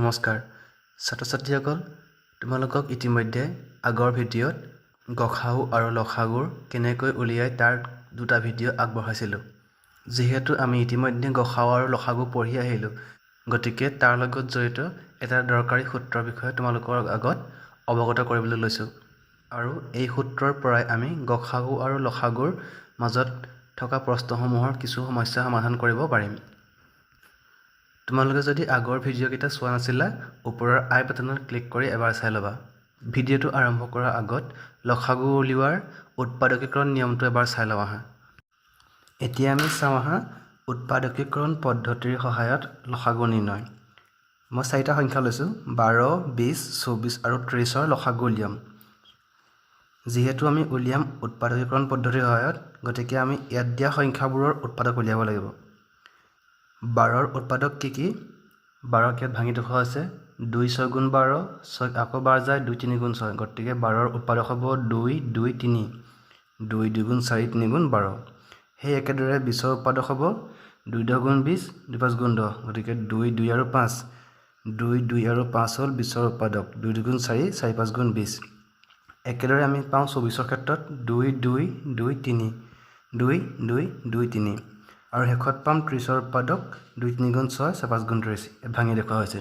নমস্কাৰ ছাত্ৰ-ছাত্ৰীসকল তোমালোকক ইতিমধ্যে আগৰ ভিডিঅ'ত গসাউ আৰু লসাগুৰ কেনেকৈ উলিয়াই তাৰ দুটা ভিডিঅ' আগবঢ়াইছিলোঁ। যিহেতু আমি ইতিমধ্যে গসাউ আৰু লসাগু পঢ়ি আহিলোঁ, গতিকে তাৰ লগত জড়িত এটা দৰকাৰী সূত্ৰৰ বিষয়ে তোমালোকৰ আগত অৱগত কৰিবলৈ লৈছোঁ। আৰু এই সূত্ৰৰ পৰাই আমি গসাগু আৰু লসাগুৰ মাজত থকা প্ৰশ্নসমূহৰ কিছু সমস্যা সমাধান কৰিব পাৰিম। তোমালোকে যদি আগৰ ভিডিঅ'কেইটা চোৱা নাছিলা, ওপৰৰ আই বাটনত ক্লিক কৰি এবাৰ চাই ল'বা। ভিডিঅ'টো আৰম্ভ কৰাৰ আগত লসাগু উলিওৱাৰ উৎপাদকীকৰণ নিয়মটো এবাৰ চাই লওঁ আহা। এতিয়া আমি চাওঁ আহা উৎপাদকীকৰণ পদ্ধতিৰ সহায়ত লসাগু নিৰ্ণয়। মই 4টা সংখ্যা লৈছোঁ, 12, 20, 24 আৰু 30ৰ লসাগু উলিয়াম। যিহেতু আমি উলিয়াম উৎপাদকীকৰণ পদ্ধতিৰ সহায়ত, গতিকে আমি ইয়াত দিয়া সংখ্যাবোৰৰ উৎপাদক উলিয়াব লাগিব। 12ৰ উৎপাদক কি কি? 12ক ইয়াত ভাঙি দেখুওৱা হৈছে, 2 6 গুণ 12, 6 আকৌ বাৰ যায় 2 3 গুণ 6, গতিকে 12ৰ উৎপাদক হ'ব 2 2 3, 2 2 গুণ 4 3 গুণ 12। সেই একেদৰে 20ৰ উৎপাদক হ'ব 2 10 গুণ 20, 2 5 গুণ 10, গতিকে 2 2 আৰু 5, 2 2 আৰু 5 হ'ল 20ৰ উৎপাদক, 2 2 গুণ 4, 4 5 গুণ 20। একেদৰে আমি পাওঁ 24ৰ ক্ষেত্ৰত 2 2 2 3, 2 2 2 3, আৰু শেষত পাম 30ৰ উৎপাদক 2 3 গুণ 6, 4 5 গুণ 30, ভাঙি দেখুওৱা হৈছে।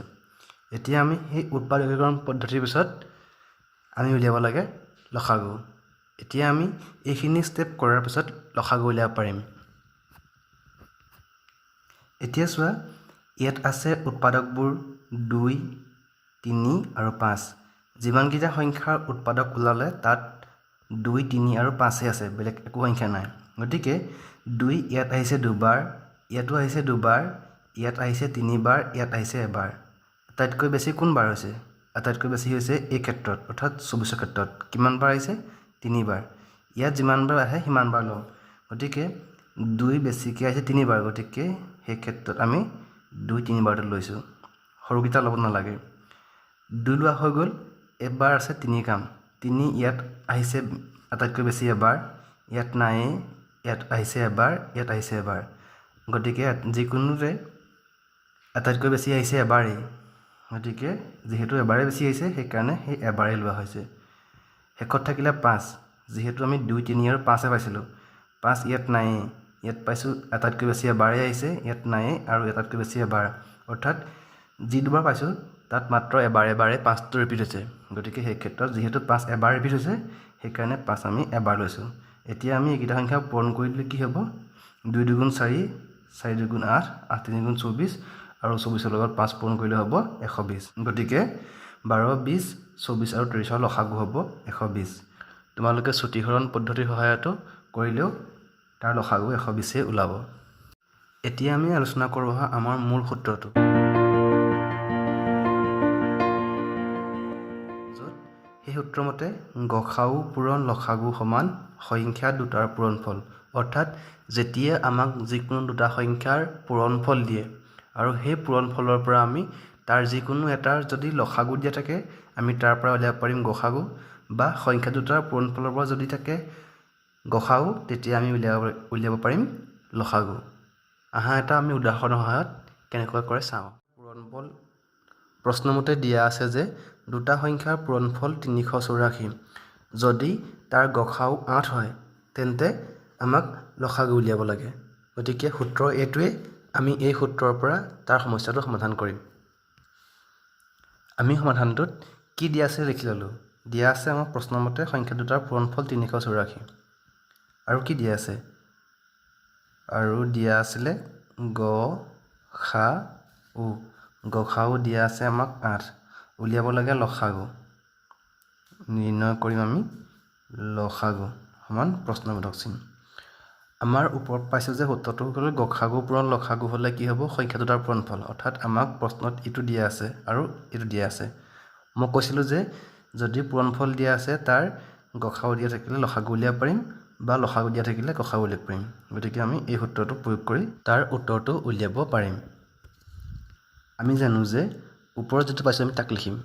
এতিয়া আমি সেই উৎপাদকীকৰণ পদ্ধতিৰ পিছত আমি উলিয়াব লাগে লসাগু। এতিয়া আমি এইখিনি ষ্টেপ কৰাৰ পিছত লসাগু উলিয়াব পাৰিম। এতিয়া চোৱা, ইয়াত আছে উৎপাদকবোৰ 2 3 আৰু 5। যিমানকেইটা সংখ্যাৰ উৎপাদক ওলালে তাত 2 3 আৰু 5হে আছে, বেলেগ একো সংখ্যা নাই। গতিকে 2 ইয়াত আহিছে দুবাৰ, ইয়াতো আহিছে দুবাৰ, ইয়াত আহিছে 3 বাৰ, ইয়াত আহিছে এবাৰ। আটাইতকৈ বেছি কোন বাৰ হৈছে? আটাইতকৈ বেছি হৈছে এই ক্ষেত্ৰত, অৰ্থাৎ 24ৰ ক্ষেত্ৰত। কিমান বাৰ আহিছে? 3 বাৰ। ইয়াত যিমান বাৰ আহে সিমান বাৰ ল'ম। গতিকে 2 বেছিকৈ আহিছে 3 বাৰ, গতিকে সেই ক্ষেত্ৰত আমি 2 3 বাৰটো লৈছোঁ, সৰুকেইটা ল'ব নালাগে। 2 লোৱা হৈ গ'ল, এবাৰ আছে 3 কাম। 3 ইয়াত আহিছে আটাইতকৈ বেছি এবাৰ, ইয়াত নায়েই, ইয়াত আহিছে এবাৰ, ইয়াত আহিছে এবাৰ। গতিকে যিকোনোতে আটাইতকৈ বেছি আহিছে এবাৰেই, গতিকে যিহেতু এবাৰেই বেছি আহিছে সেইকাৰণে সেই এবাৰেই লোৱা হৈছে। শেষত থাকিলে 5, যিহেতু আমি 2 3 আৰু 5হে পাইছিলোঁ, 5 ইয়াত নায়েই, ইয়াত পাইছোঁ আটাইতকৈ বেছি এবাৰেই আহিছে, ইয়াত নায়েই আৰু আটাইতকৈ বেছি এবাৰ, অৰ্থাৎ যি দুবাৰ পাইছোঁ তাত মাত্ৰ এবাৰে 5টো ৰিপিট হৈছে। গতিকে সেই ক্ষেত্ৰত যিহেতু 5 এবাৰ ৰিপিট হৈছে সেইকাৰণে 5 আমি এবাৰ লৈছোঁ। এতিয়া আমি এইকেইটা সংখ্যা পূৰণ কৰি দিলে কি হ'ব? 2 2 গুণ 4, 4 2 গুণ 8, 8 3 গুণ 24, আৰু 24ৰ লগত 5 পূৰণ কৰিলে হ'ব 120। গতিকে 12 20 24 আৰু 30ৰ লসাগু হ'ব 120। তোমালোকে চুটিহৰণ পদ্ধতিৰ সহায়তো কৰিলেও তাৰ লসাগু 120ই ওলাব। এতিয়া আমি আলোচনা কৰোঁ আমাৰ মূল সূত্ৰটো, য'ত সেই সূত্ৰমতে গসাউ পূৰণ লসাগু সমান সংখ্যা দুটাৰ পূৰণফল। অৰ্থাৎ যেতিয়া আমাক যিকোনো দুটা সংখ্যাৰ পূৰণফল দিয়ে আৰু সেই পূৰণফলৰ পৰা আমি তাৰ যিকোনো এটাৰ যদি লসাগু দিয়া থাকে আমি তাৰ পৰা উলিয়াব পাৰিম গসাগু, বা সংখ্যা দুটাৰ পূৰণফলৰ পৰা যদি থাকে গসাগু, তেতিয়া আমি উলিয়াব পাৰিম লসাগু। আহা এটা আমি উদাহৰণৰ সহায়ত কেনেকৈ কৰে চাওঁ। পূৰণফল প্ৰশ্নমতে দিয়া আছে যে দুটা সংখ্যাৰ পূৰণফল 384। যদি তাৰ গসাউ 8 হয় তেন্তে আমাক লসাগু উলিয়াব লাগে। গতিকে সূত্ৰ এইটোৱে, আমি এই সূত্ৰৰ পৰা তাৰ সমস্যাটো সমাধান কৰিম। আমি সমাধানটোত কি দিয়া আছে লিখি ল'লোঁ। দিয়া আছে আমাক প্ৰশ্নমতে সংখ্যা দুটাৰ পূৰণফল 384, আৰু কি দিয়া আছে? আৰু দিয়া আছিলে গসাউ। গসাউ দিয়া আছে আমাক 8, উলিয়াব লাগে লসাগু। নিৰ্ণয় কৰিম আমি লসাগু সমান প্ৰশ্নবোধক চিন। আমাৰ ওপৰত পাইছোঁ যে সূত্ৰটো হ'ল গসাগু পূৰণ লসাগু হ'লে কি হ'ব? সংখ্যা দুটাৰ পূৰণফল। অৰ্থাৎ আমাক প্ৰশ্নত এইটো দিয়া আছে আৰু এইটো দিয়া আছে। মই কৈছিলোঁ যে যদি পূৰণফল দিয়া আছে তাৰ গসাউ দিয়া থাকিলে লসাগু উলিয়াব পাৰিম, বা লসাগু দিয়া থাকিলে গসাগু উলিয়াব পাৰিম। গতিকে আমি এই সূত্ৰটো প্ৰয়োগ কৰি তাৰ উত্তৰটো উলিয়াব পাৰিম। আমি জানো যে ওপৰত যিটো পাইছোঁ আমি তাক লিখিম।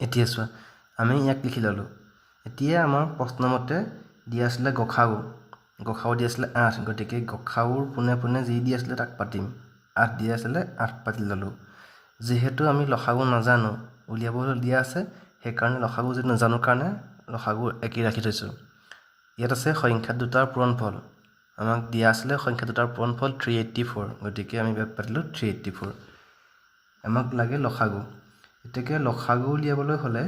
এতিয়া চোৱা, আমি ইয়াক লিখি ল'লোঁ। এতিয়া আমাৰ প্ৰশ্নমতে দিয়া আছিলে গসাউ। গসাউ দিয়া আছিলে 8, গতিকে গসাউৰ পোনে পোনে যি দিয়া আছিলে তাক পাতিম। 8 দিয়া আছিলে 8 পাতি ল'লোঁ। যিহেতু আমি লসাগু নাজানো উলিয়াবলৈ দিয়া আছে সেইকাৰণে লসাগু যদি নাজানো কাৰণে লসাগু একেই ৰাখি থৈছোঁ ইয়াত আছে সংখ্যা দুটাৰ পূৰণফল আমাক দিয়া আছিলে সংখ্যা দুটাৰ পূৰণফল 384 গতিকে আমি বেগ পাতিলোঁ 384 আমাক লাগে লসাগু এতেকে লসাগু উলিয়াবলৈ হ'লে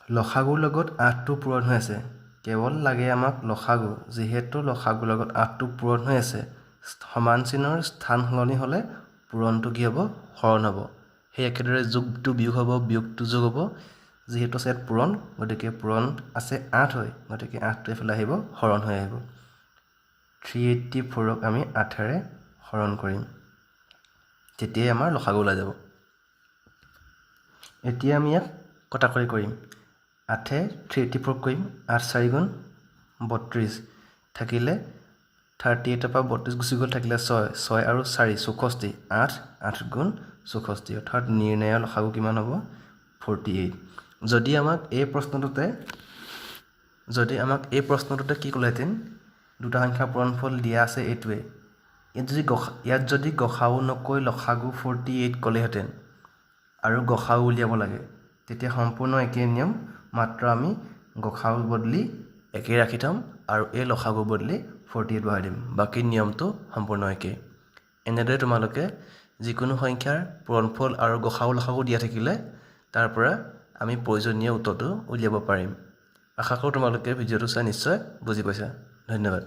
লসাগুৰ লগত 8টো পূৰণ হৈ আছে কেৱল লাগে আমাক লসাগু যেহেতু লসাগুৰ লগত 8টো পূৰণ হৈ আছে সমান চিহ্নৰ স্থান সলনি হ'লে পূৰণটো কি হ'ব হৰণ হ'ব সেই একেদৰে যোগটো বিয়োগ হ'ব বিয়োগটো যোগ হ'ব যেহেতু সেট পূৰণ গতিকে পূৰণ আছে 8 হয় গতিকে 8টো এফালে আহিব হৰণ হৈ আহিব 384ক আমি 8ৰে হৰণ কৰিম তেতিয়াই আমাৰ লসাগু ওলাই যাব এতিয়া আমি ইয়াক কটাকৰি কৰিম 8 এ 384 কৰিম 8 4 গুণ 32 থাকিলে 38 পৰা 32 গুচি গ'ল থাকিলে 6 6 আৰু 4 64 8 8 গুণ 64 অৰ্থাৎ নিৰ্ণয় লসাগু কিমান হ'ব 48 যদি আমাক এই প্ৰশ্নটোতে কি ক'লেহেঁতেন দুটা সংখ্যাৰ পূৰণফল দিয়া আছে এইটোৱে ইয়াত যদি গসাউ নকৈ লসাগু 48 ক'লেহেঁতেন আৰু গসাউ উলিয়াব লাগে তেতিয়া সম্পূৰ্ণ একেই নিয়ম মাত্ৰ আমি গসাউৰ বদলি একেই ৰাখি থম আৰু এই লসাগুৰ বদলি 48 বহাই দিম বাকী নিয়মটো সম্পূৰ্ণ একেই এনেদৰে তোমালোকে যিকোনো সংখ্যাৰ পূৰণফল আৰু গসাউ লসাগু দিয়া থাকিলে তাৰ পৰা আমি প্ৰয়োজনীয় উত্তৰটো উলিয়াব পাৰিম আশা কৰোঁ তোমালোকে ভিডিঅ'টো চাই নিশ্চয় বুজি পাইছা ধন্যবাদ